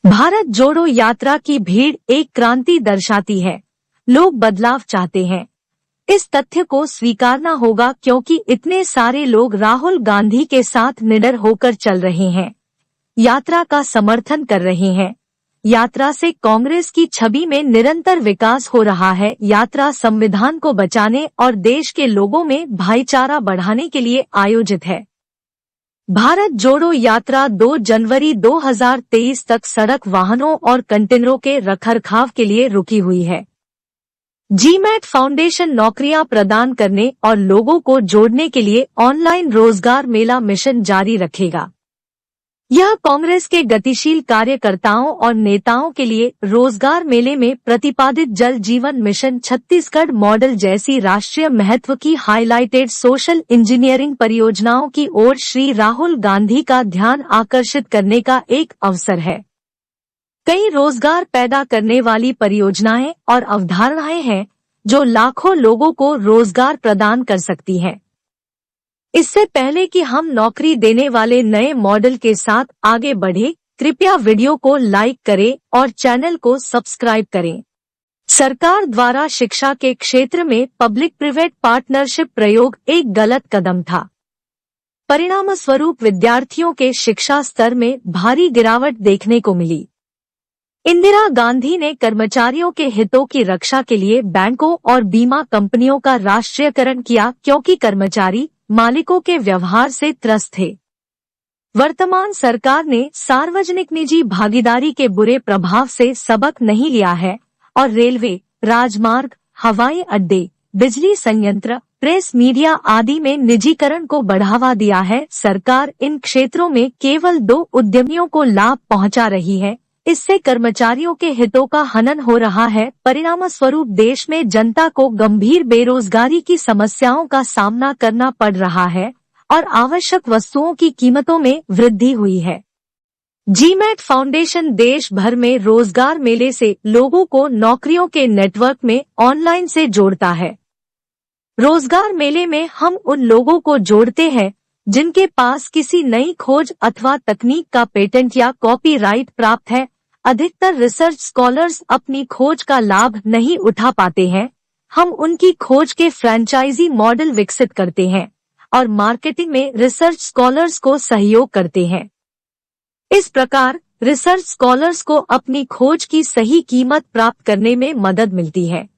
भारत जोड़ो यात्रा की भीड़ एक क्रांति दर्शाती है। लोग बदलाव चाहते हैं। इस तथ्य को स्वीकारना होगा क्योंकि इतने सारे लोग राहुल गांधी के साथ निडर होकर चल रहे हैं, यात्रा का समर्थन कर रहे हैं। यात्रा से कांग्रेस की छवि में निरंतर विकास हो रहा है। यात्रा संविधान को बचाने और देश के लोगों में भाईचारा बढ़ाने के लिए आयोजित है। भारत जोड़ो यात्रा 2 जनवरी 2023 तक सड़क वाहनों और कंटेनरों के रखरखाव के लिए रुकी हुई है। जीमैट फाउंडेशन नौकरियां प्रदान करने और लोगों को जोड़ने के लिए ऑनलाइन रोजगार मेला मिशन जारी रखेगा। यह कांग्रेस के गतिशील कार्यकर्ताओं और नेताओं के लिए रोजगार मेले में प्रतिपादित जल जीवन मिशन छत्तीसगढ़ मॉडल जैसी राष्ट्रीय महत्व की हाईलाइटेड सोशल इंजीनियरिंग परियोजनाओं की ओर श्री राहुल गांधी का ध्यान आकर्षित करने का एक अवसर है। कई रोजगार पैदा करने वाली परियोजनाएं और अवधारणाएं हैं जो लाखों लोगों को रोजगार प्रदान कर सकती हैं। इससे पहले कि हम नौकरी देने वाले नए मॉडल के साथ आगे बढ़े, कृपया वीडियो को लाइक करें और चैनल को सब्सक्राइब करें। सरकार द्वारा शिक्षा के क्षेत्र में पब्लिक प्राइवेट पार्टनरशिप प्रयोग एक गलत कदम था। परिणाम स्वरूप विद्यार्थियों के शिक्षा स्तर में भारी गिरावट देखने को मिली। इंदिरा गांधी ने कर्मचारियों के हितों की रक्षा के लिए बैंकों और बीमा कंपनियों का राष्ट्रीयकरण किया क्योंकि कर्मचारी मालिकों के व्यवहार से त्रस्त थे। वर्तमान सरकार ने सार्वजनिक निजी भागीदारी के बुरे प्रभाव से सबक नहीं लिया है और रेलवे, राजमार्ग, हवाई अड्डे, बिजली संयंत्र, प्रेस मीडिया आदि में निजीकरण को बढ़ावा दिया है। सरकार इन क्षेत्रों में केवल 2 उद्यमियों को लाभ पहुंचा रही है। इससे कर्मचारियों के हितों का हनन हो रहा है। परिणाम स्वरूप देश में जनता को गंभीर बेरोजगारी की समस्याओं का सामना करना पड़ रहा है और आवश्यक वस्तुओं की कीमतों में वृद्धि हुई है। जीमैट फाउंडेशन देश भर में रोजगार मेले से लोगों को नौकरियों के नेटवर्क में ऑनलाइन से जोड़ता है। रोजगार मेले में हम उन लोगों को जोड़ते हैं जिनके पास किसी नई खोज अथवा तकनीक का पेटेंट या कॉपीराइट प्राप्त है। अधिकतर रिसर्च स्कॉलर्स अपनी खोज का लाभ नहीं उठा पाते हैं। हम उनकी खोज के फ्रेंचाइजी मॉडल विकसित करते हैं और मार्केटिंग में रिसर्च स्कॉलर्स को सहयोग करते हैं। इस प्रकार रिसर्च स्कॉलर्स को अपनी खोज की सही कीमत प्राप्त करने में मदद मिलती है।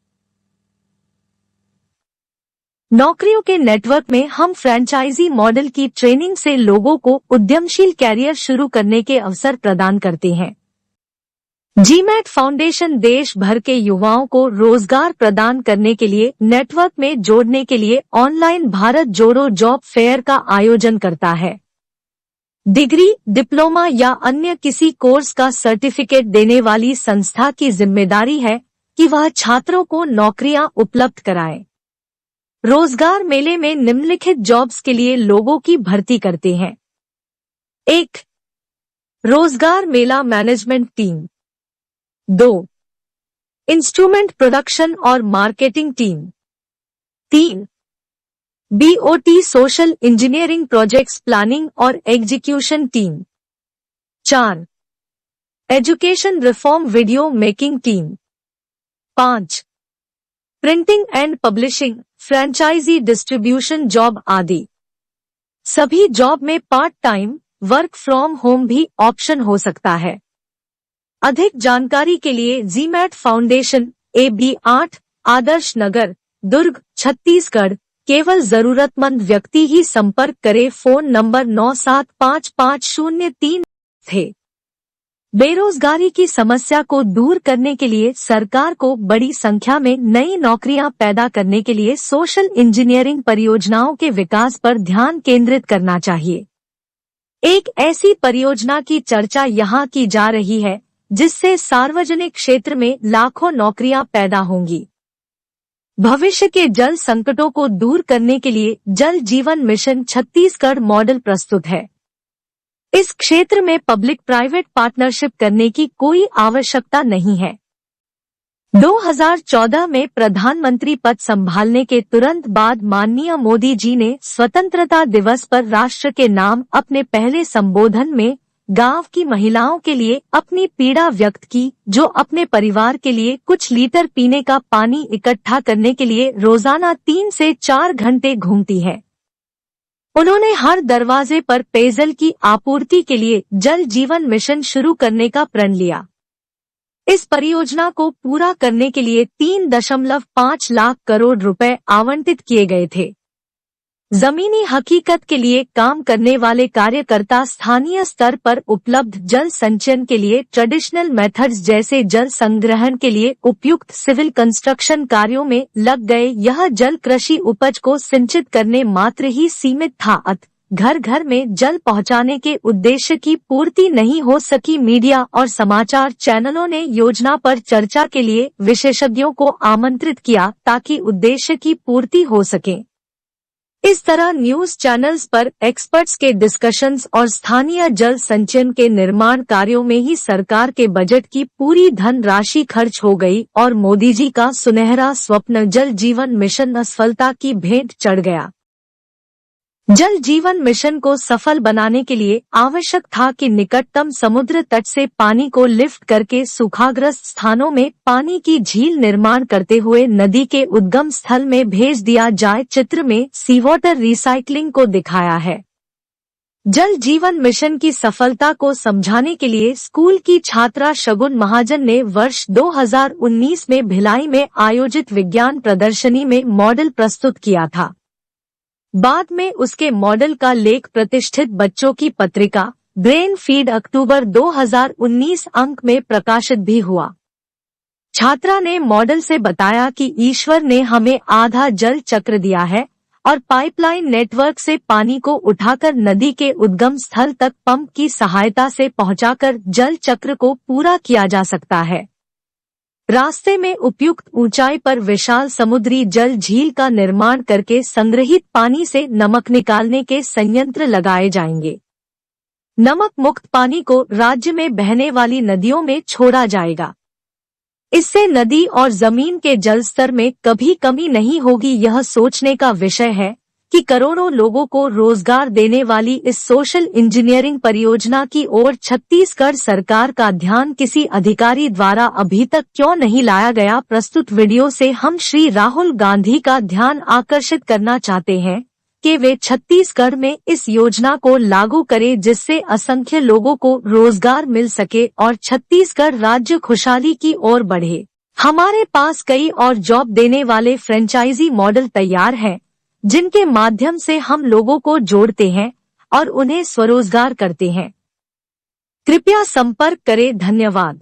नौकरियों के नेटवर्क में हम फ्रेंचाइजी मॉडल की ट्रेनिंग से लोगों को उद्यमशील कैरियर शुरू करने के अवसर प्रदान करते हैं। जीमैट फाउंडेशन देश भर के युवाओं को रोजगार प्रदान करने के लिए नेटवर्क में जोड़ने के लिए ऑनलाइन भारत जोड़ो जॉब फेयर का आयोजन करता है। डिग्री, डिप्लोमा या अन्य किसी कोर्स का सर्टिफिकेट देने वाली संस्था की जिम्मेदारी है कि वह छात्रों को नौकरियां उपलब्ध कराए। रोजगार मेले में निम्नलिखित जॉब्स के लिए लोगों की भर्ती करते हैं। 1. रोजगार मेला मैनेजमेंट टीम। 2. इंस्ट्रूमेंट प्रोडक्शन और marketing team. 3. BOT social engineering projects planning और execution team. 4. Education reform video making team. 5. Printing and publishing, franchise distribution job आदि। सभी जॉब में part time work from home भी ऑप्शन हो सकता है। अधिक जानकारी के लिए GMAT foundation AB 8, Adarsh Nagar, Durg, Chhattisgarh. केवल जरूरतमंद व्यक्ति ही संपर्क करे। फोन नंबर 975503 थे। बेरोजगारी की समस्या को दूर करने के लिए सरकार को बड़ी संख्या में नई नौकरियां पैदा करने के लिए सोशल इंजीनियरिंग परियोजनाओं के विकास पर ध्यान केंद्रित करना चाहिए। एक ऐसी परियोजना की चर्चा यहाँ की जा रही है जिससे सार्वजनिक क्षेत्र में लाखों नौकरियां पैदा होंगी। भविष्य के जल संकटों को दूर करने के लिए जल जीवन मिशन छत्तीसगढ़ मॉडल प्रस्तुत है। इस क्षेत्र में पब्लिक प्राइवेट पार्टनरशिप करने की कोई आवश्यकता नहीं है। 2014 में प्रधानमंत्री पद संभालने के तुरंत बाद माननीय मोदी जी ने स्वतंत्रता दिवस पर राष्ट्र के नाम अपने पहले संबोधन में गांव की महिलाओं के लिए अपनी पीड़ा व्यक्त की, जो अपने परिवार के लिए कुछ लीटर पीने का पानी इकट्ठा करने के लिए रोजाना 3 से 4 घंटे घूमती है। उन्होंने हर दरवाजे पर पेयजल की आपूर्ति के लिए जल जीवन मिशन शुरू करने का प्रण लिया। इस परियोजना को पूरा करने के लिए 3.5 लाख करोड़ रुपए आवंटित किए गए थे। जमीनी हकीकत के लिए काम करने वाले कार्यकर्ता स्थानीय स्तर पर उपलब्ध जल संचयन के लिए ट्रेडिशनल मेथड्स जैसे जल संग्रहण के लिए उपयुक्त सिविल कंस्ट्रक्शन कार्यों में लग गए। यह जल कृषि उपज को सिंचित करने मात्र ही सीमित था, घर घर में जल पहुंचाने के उद्देश्य की पूर्ति नहीं हो सकी। मीडिया और समाचार चैनलों ने योजना पर चर्चा के लिए विशेषज्ञों को आमंत्रित किया ताकि उद्देश्य की पूर्ति हो सके। इस तरह न्यूज चैनल्स पर एक्सपर्ट्स के डिस्कशंस और स्थानीय जल संचयन के निर्माण कार्यों में ही सरकार के बजट की पूरी धनराशि खर्च हो गई और मोदी जी का सुनहरा स्वप्न जल जीवन मिशन असफलता की भेंट चढ़ गया। जल जीवन मिशन को सफल बनाने के लिए आवश्यक था कि निकटतम समुद्र तट से पानी को लिफ्ट करके सूखाग्रस्त स्थानों में पानी की झील निर्माण करते हुए नदी के उद्गम स्थल में भेज दिया जाए। चित्र में सी वाटर रिसाइकलिंग को दिखाया है। जल जीवन मिशन की सफलता को समझाने के लिए स्कूल की छात्रा शगुन महाजन ने वर्ष 2019 में भिलाई में आयोजित विज्ञान प्रदर्शनी में मॉडल प्रस्तुत किया था। बाद में उसके मॉडल का लेख प्रतिष्ठित बच्चों की पत्रिका ब्रेन फीड अक्टूबर 2019 अंक में प्रकाशित भी हुआ। छात्रा ने मॉडल से बताया कि ईश्वर ने हमें आधा जल चक्र दिया है और पाइपलाइन नेटवर्क से पानी को उठाकर नदी के उद्गम स्थल तक पंप की सहायता से पहुंचाकर जल चक्र को पूरा किया जा सकता है। रास्ते में उपयुक्त ऊंचाई पर विशाल समुद्री जल झील का निर्माण करके संग्रहित पानी से नमक निकालने के संयंत्र लगाए जाएंगे। नमक मुक्त पानी को राज्य में बहने वाली नदियों में छोड़ा जाएगा। इससे नदी और जमीन के जल स्तर में कभी कमी नहीं होगी। यह सोचने का विषय है कि करोड़ों लोगों को रोजगार देने वाली इस सोशल इंजीनियरिंग परियोजना की ओर छत्तीसगढ़ सरकार का ध्यान किसी अधिकारी द्वारा अभी तक क्यों नहीं लाया गया। प्रस्तुत वीडियो से हम श्री राहुल गांधी का ध्यान आकर्षित करना चाहते हैं कि वे छत्तीसगढ़ में इस योजना को लागू करें, जिससे असंख्य लोगों को रोजगार मिल सके और छत्तीसगढ़ राज्य खुशहाली की ओर बढ़े। हमारे पास कई और जॉब देने वाले फ्रेंचाइजी मॉडल तैयार हैं, जिनके माध्यम से हम लोगों को जोड़ते हैं और उन्हें स्वरोजगार करते हैं। कृपया संपर्क करें। धन्यवाद।